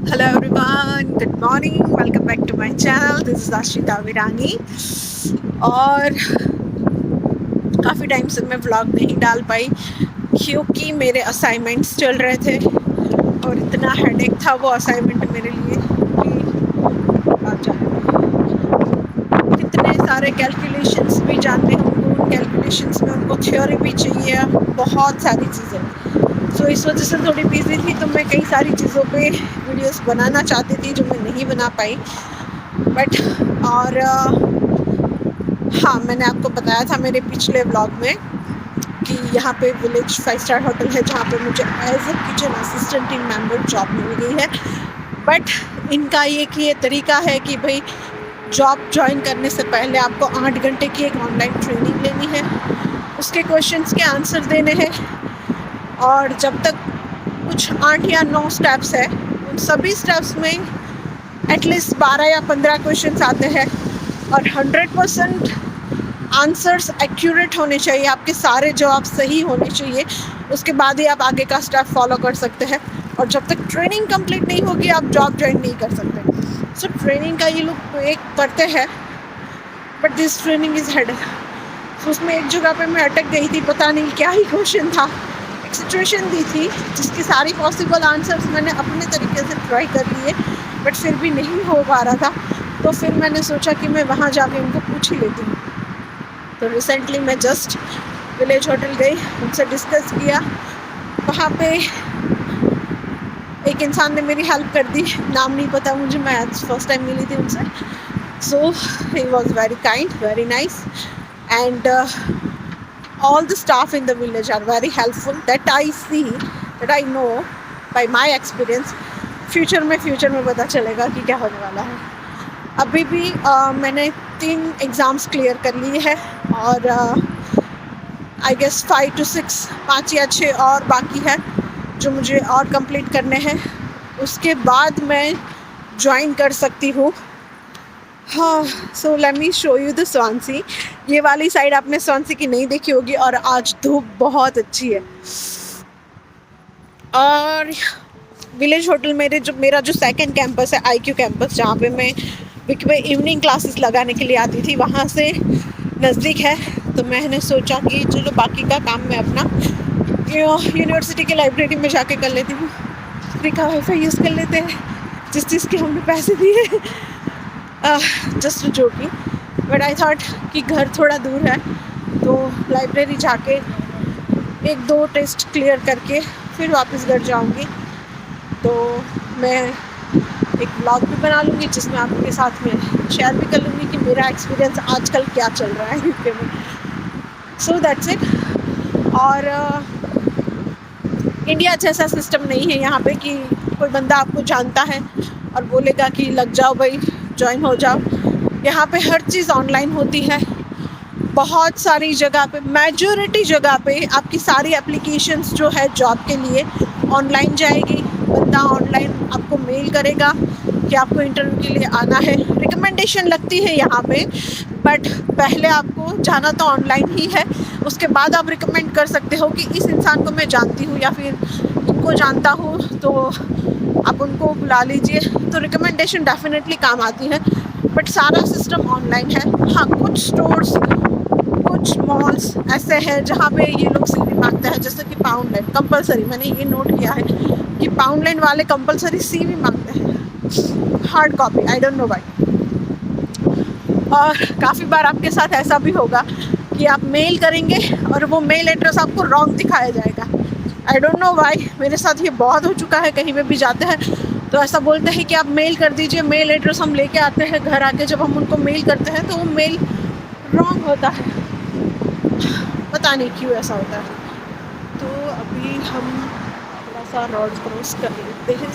Hello everyone, good morning. Welcome back to my channel. This is Ashita Virani. और काफ़ी time से मैं vlog नहीं डाल पाई क्योंकि मेरे असाइनमेंट्स चल रहे थे और इतना हेडेक था वो असाइनमेंट मेरे लिए कि आप जाने कितने सारे कैलकुलेशंस भी जानने होंगे। उन कैलकुलेशंस में उनको थ्योरी भी चाहिए, बहुत सारी चीज़ें। सो इस वजह से थोड़ी बिजी थी, तो मैं कई सारी चीज़ों पे वीडियोस बनाना चाहती थी जो मैं नहीं बना पाई। बट और हाँ, मैंने आपको बताया था मेरे पिछले व्लॉग में कि यहाँ पे विलेज 5 स्टार होटल है जहाँ पे मुझे as a kitchen assistant team member job मिल गई है। बट इनका ये तरीका है कि भाई जॉब ज्वाइन करने से पहले आपको 8 घंटे की एक ऑनलाइन ट्रेनिंग लेनी है, उसके क्वेश्चंस के आंसर देने हैं, और जब तक कुछ 8 या 9 स्टेप्स है, उन सभी स्टेप्स में एटलीस्ट 12 या 15 क्वेश्चंस आते हैं और 100% आंसर्स एक्यूरेट होने चाहिए, आपके सारे जवाब सही होने चाहिए। उसके बाद ही आप आगे का स्टेप फॉलो कर सकते हैं, और जब तक ट्रेनिंग कंप्लीट नहीं होगी आप जॉब ज्वाइन नहीं कर सकते। सो ट्रेनिंग का ये लोग एक करते हैं, but this training is head. तो उसमें एक जगह पे मैं अटक गई थी, पता नहीं क्या ही क्वेश्चन था। एक सिचुएशन दी थी जिसकी सारी पॉसिबल आंसर्स मैंने अपने तरीके से ट्राई कर लिए, बट फिर भी नहीं हो पा रहा था। तो फिर मैंने सोचा कि मैं वहाँ जाके उनको पूछ ही लेती हूँ। तो रिसेंटली मैं जस्ट विलेज होटल गई, उनसे डिस्कस किया। वहाँ पे एक इंसान ने मेरी हेल्प कर दी, नाम नहीं पता मुझे, मैं आज फर्स्ट टाइम मिली थी उनसे। So he was very kind, very nice, and all the staff in the village are very helpful. That I see, that I know by my experience. Future में पता चलेगा कि क्या होने वाला है। अभी भी मैंने 3 एग्ज़ाम्स क्लियर कर लिए हैं और आई गेस 5 to 6, 5 या 6 और बाकी है जो मुझे और कंप्लीट करने हैं। उसके बाद मैं ज्वाइन कर सकती हूँ। हाँ, so let me show you the Swansea. ये वाली साइड आपने स्वांसी की नहीं देखी होगी, और आज धूप बहुत अच्छी है। और विलेज होटल मेरा जो सेकंड कैंपस है, IQ कैंपस, जहाँ पे मैं वीक में इवनिंग क्लासेस लगाने के लिए आती थी, वहाँ से नज़दीक है। तो मैंने सोचा कि चलो बाकी का काम मैं अपना यूनिवर्सिटी की लाइब्रेरी में जाके कर लेती हूँ। फ्री का वाईफाई यूज़ कर लेते हैं, जिस चीज़ के हमने पैसे दिए। Just joking, but I thought कि घर थोड़ा दूर है तो लाइब्रेरी जाके 1-2 टेस्ट क्लियर करके फिर वापस घर जाऊंगी। तो मैं एक ब्लॉग भी बना लूँगी जिसमें आपके साथ में शेयर भी कर लूँगी कि मेरा एक्सपीरियंस आजकल क्या चल रहा है यूके में। सो दैट्स इट। और इंडिया जैसा सिस्टम नहीं है यहाँ पे कि कोई बंदा आपको जानता है और बोलेगा कि लग जाओ भाई, ज्वाइन हो जाओ। यहाँ पे हर चीज़ ऑनलाइन होती है। बहुत सारी जगह पे, मेजॉरिटी जगह पे आपकी सारी एप्लीकेशंस जो है जॉब के लिए ऑनलाइन जाएगी। बंदा ऑनलाइन आपको मेल करेगा कि आपको इंटरव्यू के लिए आना है। रिकमेंडेशन लगती है यहाँ पे, बट पहले आपको जाना तो ऑनलाइन ही है। उसके बाद आप रिकमेंड कर सकते हो कि इस इंसान को मैं जानती हूँ या फिर इनको जानता हूँ, तो आप उनको बुला लीजिए। तो रिकमेंडेशन डेफिनेटली काम आती है, बट सारा सिस्टम ऑनलाइन है। हाँ, कुछ स्टोर्स, कुछ मॉल्स ऐसे हैं जहाँ पे ये लोग सीवी मांगते हैं, जैसे कि पाउंडलैंड कंपलसरी। मैंने ये नोट किया है कि पाउंडलैंड वाले कंपलसरी सीवी मांगते हैं, hard copy. I don't know why. और काफ़ी बार आपके साथ ऐसा भी होगा कि आप मेल करेंगे और वो मेल एड्रेस आपको रॉन्ग दिखाया जाएगा। आई डोंट नो व्हाई, मेरे साथ ये बहुत हो चुका है। कहीं पे भी जाते हैं तो ऐसा बोलते हैं कि आप मेल कर दीजिए, मेल एड्रेस हम लेके आते हैं घर आके। जब हम उनको मेल करते हैं तो वो मेल रॉन्ग होता है, पता नहीं क्यों ऐसा होता है। तो अभी हम थोड़ा सा रोड क्रॉस कर लेते हैं।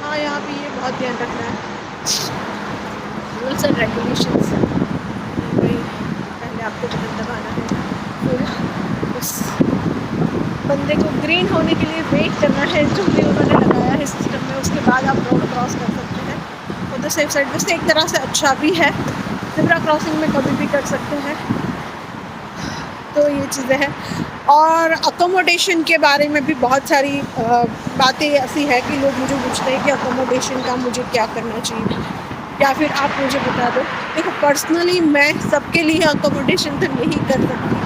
हाँ, यहाँ पे ये बहुत ध्यान रखना है, रूल्स एंड रेगुलेशंस। भाई पहले आपको बटन दबाना है, फिर उस बंदे को ग्रीन होने के लिए वेट करना है जो भी उन्होंने लगाया है सिस्टम में। उसके बाद आप रोड क्रॉस कर सकते हैं। और द सेफ साइड वैसे एक तरह से अच्छा भी है, ज़ेब्रा क्रॉसिंग में कभी भी कर सकते हैं। तो ये चीज़ें हैं। और अकोमोडेशन के बारे में भी बहुत सारी बातें ऐसी है कि लोग मुझे पूछते हैं कि अकोमोडेशन का मुझे क्या करना चाहिए, या फिर आप मुझे बता दो। देखो, पर्सनली मैं सबके लिए अकोमोडेशन तो नहीं कर सकती,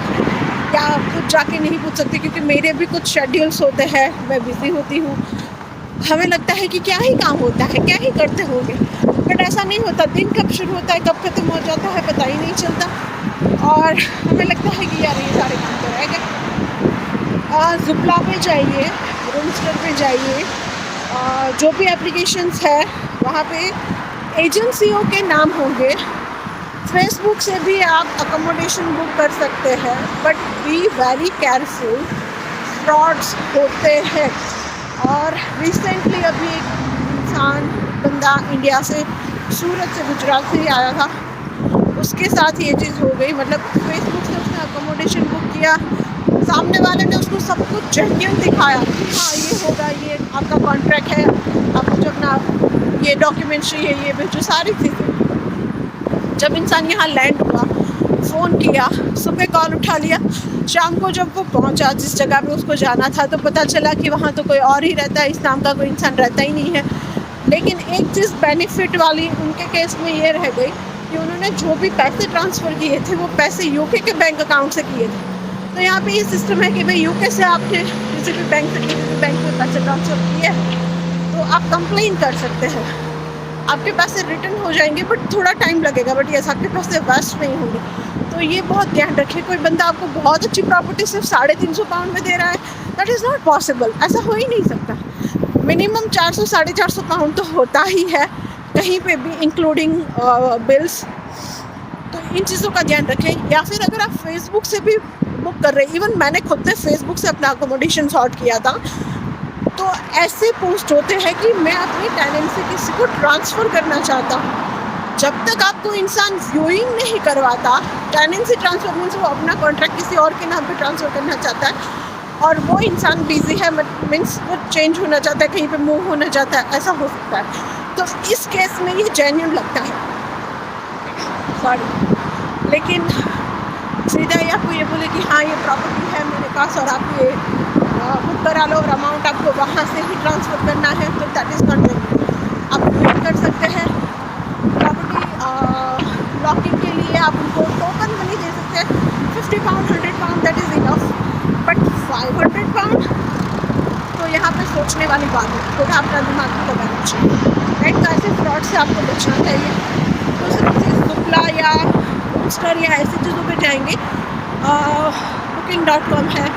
या खुद जाके नहीं पूछ सकती, क्योंकि मेरे भी कुछ शेड्यूल्स होते हैं, मैं बिज़ी होती हूँ। हमें लगता है कि क्या ही काम होता है, क्या ही करते होंगे, बट ऐसा नहीं होता। दिन कब शुरू होता है कब ख़त्म हो जाता है पता ही नहीं चलता, और हमें लगता है कि यार ये सारे काम तो रह गए। ज़ुप्ला पे जाइए, रूमस्टर पे जाइए, जो भी एप्लीकेशंस है वहाँ पे एजेंसियों के नाम होंगे। फेसबुक से भी आप अकोमोडेशन बुक कर सकते हैं, but be very careful, frauds होते हैं। और रिसेंटली अभी एक बंदा इंडिया से, सूरत से, गुजरात से ही आया था, उसके साथ ये चीज़ हो गई। मतलब फेसबुक से उसने अकोमोडेशन बुक किया, सामने वाले ने उसको सब कुछ जेन्युइन दिखाया कि हाँ ये होगा, ये आपका कॉन्ट्रैक्ट है, आपको जब ना ये डॉक्यूमेंट्स चाहिए, ये भेजो, सारी चीज़ें। जब इंसान यहाँ लैंड हुआ, फ़ोन किया, सुबह कॉल उठा लिया, शाम को जब वो पहुंचा जिस जगह पे उसको जाना था, तो पता चला कि वहाँ तो कोई और ही रहता है, इस नाम का कोई इंसान रहता ही नहीं है। लेकिन एक चीज़ बेनिफिट वाली उनके केस में ये रह गई कि उन्होंने जो भी पैसे ट्रांसफ़र किए थे वो पैसे यूके के बैंक अकाउंट से किए थे। तो यहाँ पे ये सिस्टम है कि भाई यूके से आपने किसी भी बैंक से, किसी भी बैंक में पैसे ट्रांसफ़र किए तो आप कंप्लेन कर सकते हैं, आपके पैसे रिटर्न हो जाएंगे, बट थोड़ा टाइम लगेगा, बट ये आपके पैसे वेस्ट नहीं होंगे। तो ये बहुत ध्यान रखिए। कोई बंदा आपको बहुत अच्छी प्रॉपर्टी सिर्फ 350 पाउंड में दे रहा है, दैट इज़ नॉट पॉसिबल, ऐसा हो ही नहीं सकता। मिनिमम 400 450 पाउंड तो होता ही है कहीं पे भी, इंक्लूडिंग बिल्स। तो इन चीज़ों का ध्यान रखें। या फिर अगर आप फेसबुक से भी बुक कर रहे हैं, इवन मैंने खुद से फेसबुक से अपना अकोमोडेशन सॉर्ट किया था, तो ऐसे पोस्ट होते हैं कि मैं अपनी टेनेंसी किसी को ट्रांसफ़र करना चाहता हूँ। जब तक आपको इंसान व्यूइंग नहीं करवाता, टेनेंसी ट्रांसफ़र मीन्स वो अपना कॉन्ट्रैक्ट किसी और के नाम पे ट्रांसफ़र करना चाहता है, और वो इंसान बिजी है, मीन्स वो चेंज होना चाहता है, कहीं पे मूव होना चाहता है, ऐसा हो सकता है। तो इस केस में ये जेन्युइन लगता है, सॉरी। लेकिन सीधा ही आपको ये बोले कि हाँ ये प्रॉपर्टी है मेरे पास और आप ये बुक करा लो और अमाउंट आपको वहाँ से ही ट्रांसफ़र करना है, तो दैट इज़ नॉट जेन्युइन। आप बुक कर सकते हैं प्रॉपर्टी लॉकिंग के लिए, आप उनको टोकन मनी दे सकते हैं, 50 pound 100 pound, that is enough, but 500 pound तो यहाँ पे सोचने वाली बात है, थोड़ा अपना दिमाग को लगाना चाहिए, राइट। तो ऐसे फ्रॉड से आपको बचना चाहिए। तो सिर्फ ज़ुप्ला या रूमस्टर या ऐसी चीज़ों पे जाएंगे, booking.com है,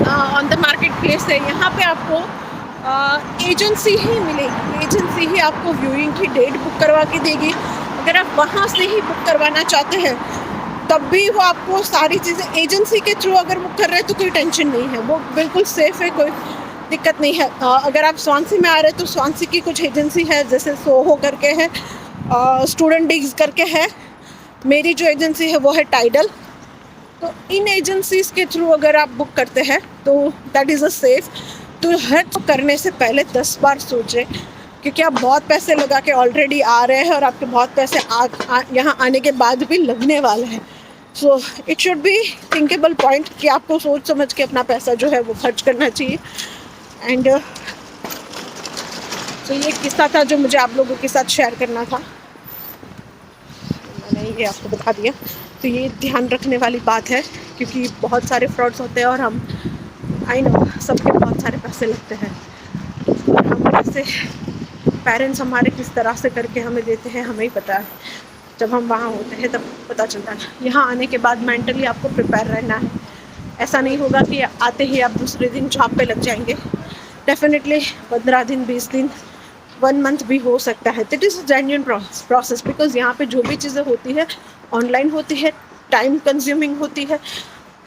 ऑन द मार्केट प्लेस है, यहाँ पे आपको एजेंसी ही मिलेगी, एजेंसी ही आपको व्यूइंग की डेट बुक करवा के देगी। अगर आप वहाँ से ही बुक करवाना चाहते हैं तब भी वो आपको सारी चीज़ें एजेंसी के थ्रू अगर बुक कर रहे हैं तो कोई टेंशन नहीं है, वो बिल्कुल सेफ़ है, कोई दिक्कत नहीं है। अगर आप स्वानसी में आ रहे हैं तो स्वानसी की कुछ एजेंसी है, जैसे सोहो करके है, स्टूडेंट डिग्स करके है, मेरी जो एजेंसी है वो है टाइडल। तो इन एजेंसीज़ के थ्रू अगर आप बुक करते हैं तो दैट इज़ अ सेफ़। तो हर करने से पहले 10 बार सोचें, क्योंकि आप बहुत पैसे लगा के ऑलरेडी आ रहे हैं और आपके बहुत पैसे यहाँ आने के बाद भी लगने वाले हैं। So it should be thinkable point कि आपको सोच समझ के अपना पैसा जो है वो खर्च करना चाहिए। एंड तो ये किस्सा था जो मुझे आप लोगों के साथ शेयर करना था, मैंने ये आपको बता दिया। तो ये ध्यान रखने वाली बात है, क्योंकि बहुत सारे फ्रॉड्स होते हैं और हम आई नो सबके बहुत सारे पैसे लगते हैं, और हम जैसे पेरेंट्स हमारे किस तरह से करके हमें देते हैं हमें ही पता है। जब हम वहाँ होते हैं तब पता चलता है। यहाँ आने के बाद मेंटली आपको प्रिपेयर रहना है। ऐसा नहीं होगा कि आते ही आप दूसरे दिन जॉब पे लग जाएंगे। डेफिनेटली 15 दिन, 20 दिन, 1 मंथ भी हो सकता है। That is a genuine process, because यहाँ पे जो भी चीज़ें होती है ऑनलाइन होती है, टाइम कंज्यूमिंग होती है,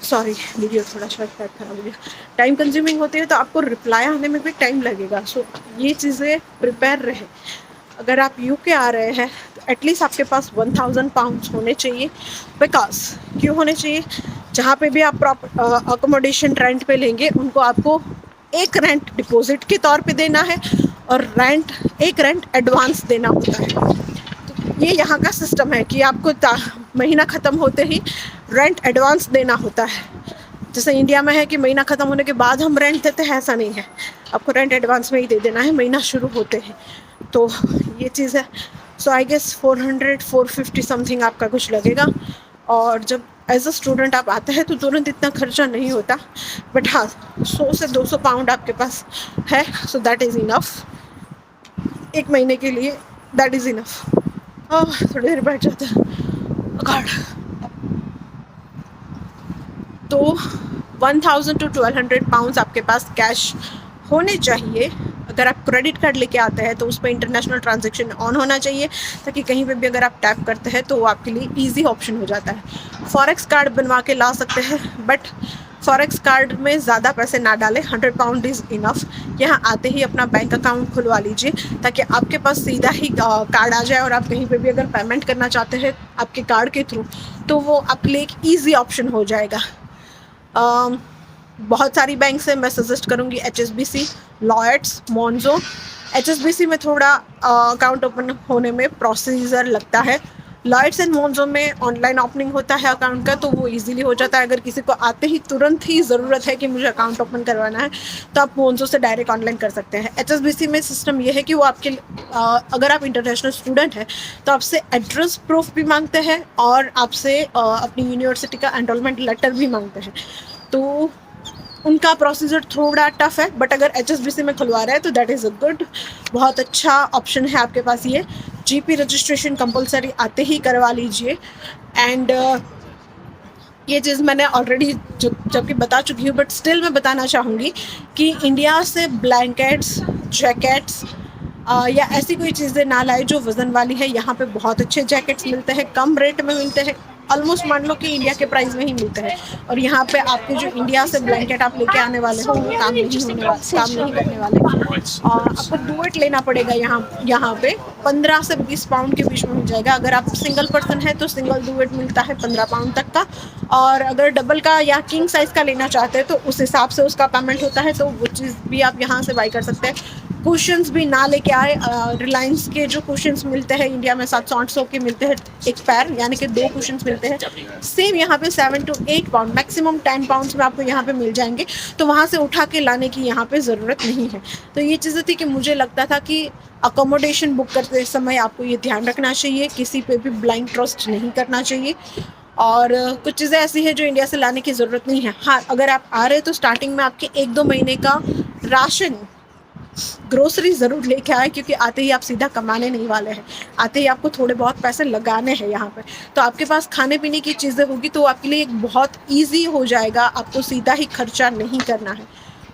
सॉरी वीडियो थोड़ा शायद खराब हो गया, टाइम कंज्यूमिंग होती है, तो आपको रिप्लाई आने में भी टाइम लगेगा। सो ये चीज़ें प्रिपेयर रहे। अगर आप यूके आ रहे हैं तो एटलीस्ट आपके पास 1000 पाउंड्स होने चाहिए। बिकॉज क्यों होने चाहिए, जहाँ पे भी आप अकोमोडेशन रेंट पे लेंगे उनको आपको एक रेंट डिपॉजिट के तौर पे देना है और एक रेंट एडवांस देना होता है। तो ये यहाँ का सिस्टम है कि आपको महीना ख़त्म होते ही रेंट एडवांस देना होता है। जैसे इंडिया में है कि महीना ख़त्म होने के बाद हम रेंट देते हैं, ऐसा नहीं है, आपको रेंट एडवांस में ही दे देना है महीना शुरू होते हैं। तो ये चीज़ है। सो आई गेस 400-450 समथिंग आपका कुछ लगेगा। और जब एज अ स्टूडेंट आप आते हैं तो तुरंत इतना खर्चा नहीं होता, बट हाँ 100 से 200 पाउंड आपके पास है, सो दैट इज़ इनफ एक महीने के लिए, दैट इज़ इनफ। थोड़ी देर बैठ जाते हैं गॉड। तो 1000 to 1200 पाउंड्स आपके पास कैश होने चाहिए। अगर आप क्रेडिट कार्ड लेके आते हैं तो उस पर इंटरनेशनल ट्रांजैक्शन ऑन होना चाहिए, ताकि कहीं पे भी अगर आप टैप करते हैं तो वो आपके लिए इजी ऑप्शन हो जाता है। फॉरेक्स कार्ड बनवा के ला सकते हैं, बट फॉरेक्स कार्ड में ज़्यादा पैसे ना डालें, 100 पाउंड इज़ इनफ। यहाँ आते ही अपना बैंक अकाउंट खुलवा लीजिए, ताकि आपके पास सीधा ही कार्ड आ जाए, और आप कहीं पे भी अगर पेमेंट करना चाहते हैं आपके कार्ड के थ्रू, तो वो आपके लिए एक ईजी ऑप्शन हो जाएगा। बहुत सारी बैंक्स हैं, मैं सजेस्ट करूँगी HSBC, लॉयड्स, मोन्जो। HSBC में थोड़ा अकाउंट ओपन होने में प्रोसीजर लगता है। लॉयड्स एंड मोन्जो में ऑनलाइन ओपनिंग होता है अकाउंट का, तो वो इजीली हो जाता है। अगर किसी को आते ही तुरंत ही ज़रूरत है कि मुझे अकाउंट ओपन करवाना है, तो आप मोन्जो से डायरेक्ट ऑनलाइन कर सकते हैं। HSBC में सिस्टम ये है कि वो आपके अगर आप इंटरनेशनल स्टूडेंट हैं तो आपसे एड्रेस प्रूफ भी मांगते हैं, और आपसे अपनी यूनिवर्सिटी का एनरोलमेंट लेटर भी मांगते हैं। तो उनका प्रोसीजर थोड़ा टफ है, बट अगर HSBC में खुलवा रहे हैं तो दैट इज़ अ गुड, बहुत अच्छा ऑप्शन है आपके पास ये। GP रजिस्ट्रेशन कंपलसरी आते ही करवा लीजिए। एंड ये चीज़ मैंने ऑलरेडी जबकि बता चुकी हूँ, बट स्टिल मैं बताना चाहूँगी कि इंडिया से ब्लैंकेट्स, जैकेट्स या ऐसी कोई चीज़ें ना लाए जो वज़न वाली है। यहाँ पे बहुत अच्छे जैकेट्स मिलते हैं, कम रेट में मिलते हैं, ऑलमोस्ट मान लो कि इंडिया के प्राइस में ही मिलते हैं। और यहाँ पे आपके जो इंडिया से ब्लैंकेट आप लेके आने वाले हो, वो काम नहीं करने वाले। आपको डुएट लेना पड़ेगा। यहाँ पे 15 से 20 पाउंड के बीच में मिल जाएगा। अगर आप सिंगल पर्सन है तो सिंगल डुएट मिलता है 15 पाउंड तक का, और अगर डबल का या किंग साइज़ का लेना चाहते हैं तो उस हिसाब से उसका पेमेंट होता है, तो वो चीज़ भी आप यहाँ से बाई कर सकते हैं। कुशन्स भी ना लेके आए। रिलायंस के जो कुशन्स मिलते हैं इंडिया में 700-800 के मिलते हैं एक पैर, यानी कि 2 कुशन्स मिलते हैं। सेम यहाँ पे 7 to 8 पाउंड, मैक्सिमम 10 पाउंड्स में आपको यहाँ पे मिल जाएंगे। तो वहाँ से उठा के लाने की यहाँ पे ज़रूरत नहीं है। तो ये चीज़ें थी कि मुझे लगता था कि अकोमोडेशन बुक करते समय आपको ये ध्यान रखना चाहिए, किसी पे भी ब्लाइंड ट्रस्ट नहीं करना चाहिए। और कुछ चीज़ें ऐसी हैं जो इंडिया से लाने की ज़रूरत नहीं है। हाँ, अगर आप आ रहे हैं तो स्टार्टिंग में आपके 1-2 महीने का राशन, ग्रोसरी ज़रूर लेके आए, क्योंकि आते ही आप सीधा कमाने नहीं वाले हैं। आते ही आपको थोड़े बहुत पैसे लगाने हैं यहाँ पे। तो आपके पास खाने पीने की चीज़ें होगी तो आपके लिए एक बहुत ईजी हो जाएगा, आपको सीधा ही खर्चा नहीं करना है।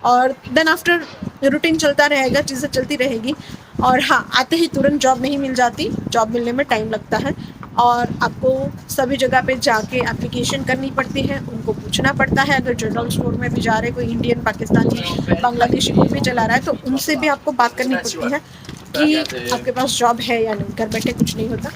और देन आफ्टर रूटीन चलता रहेगा, चीज़ें चलती रहेगी। और हाँ, आते ही तुरंत जॉब नहीं मिल जाती, जॉब मिलने में टाइम लगता है, और आपको सभी जगह पे जाके एप्लीकेशन करनी पड़ती है, उनको पूछना पड़ता है। अगर जनरल स्टोर में भी जा रहे, कोई इंडियन, पाकिस्तानी, बांग्लादेशी कोई भी चला रहा है, तो उनसे भी आपको बात करनी पड़ती है कि आपके पास जॉब है या नहीं। घर बैठे कुछ नहीं होता।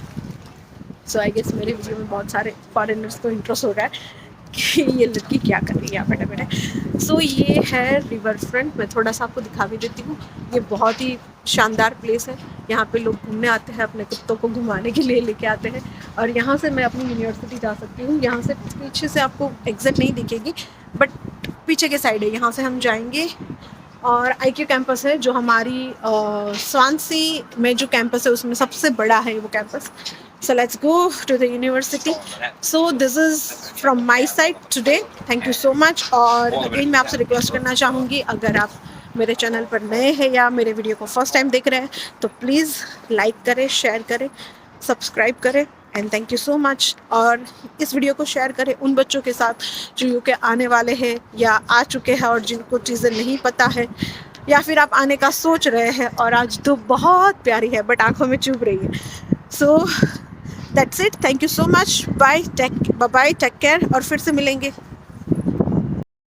सो आई गेस मेरे वीडियो में बहुत सारे फॉरेनर्स को इंटरेस्ट हो रहा है कि ये लड़की क्या कर रही है यहाँ बैठे बैठे। सो ये है रिवर फ्रंट। मैं थोड़ा सा आपको दिखा भी देती हूँ। ये बहुत ही शानदार प्लेस है। यहाँ पे लोग घूमने आते हैं, अपने कुत्तों को घुमाने के लिए लेके आते हैं। और यहाँ से मैं अपनी यूनिवर्सिटी जा सकती हूँ। यहाँ से पीछे से आपको एग्जिट नहीं दिखेगी, बट पीछे के साइड है, यहाँ से हम जाएंगे। और IQ कैंपस है जो हमारी स्वानसी में जो कैंपस है उसमें सबसे बड़ा है वो campus. So let's go to the university. So this is from my side today. Thank you so much. और अगेन मैं आपसे रिक्वेस्ट करना चाहूँगी, अगर आप मेरे चैनल पर नए हैं या मेरे वीडियो को फर्स्ट टाइम देख रहे हैं तो प्लीज़ लाइक करें, शेयर करें, सब्सक्राइब करें। And thank you so much. और इस वीडियो को शेयर करें उन बच्चों के साथ जो UK आने वाले हैं या आ चुके हैं और जिनको चीज़ें नहीं पता है, या फिर आप आने का सोच रहे हैं और आज धूप बहुत प्यारी है बट आंखों में चुभ रही है। So that's it. Thank you so much. Bye, take care, और फिर से मिलेंगे।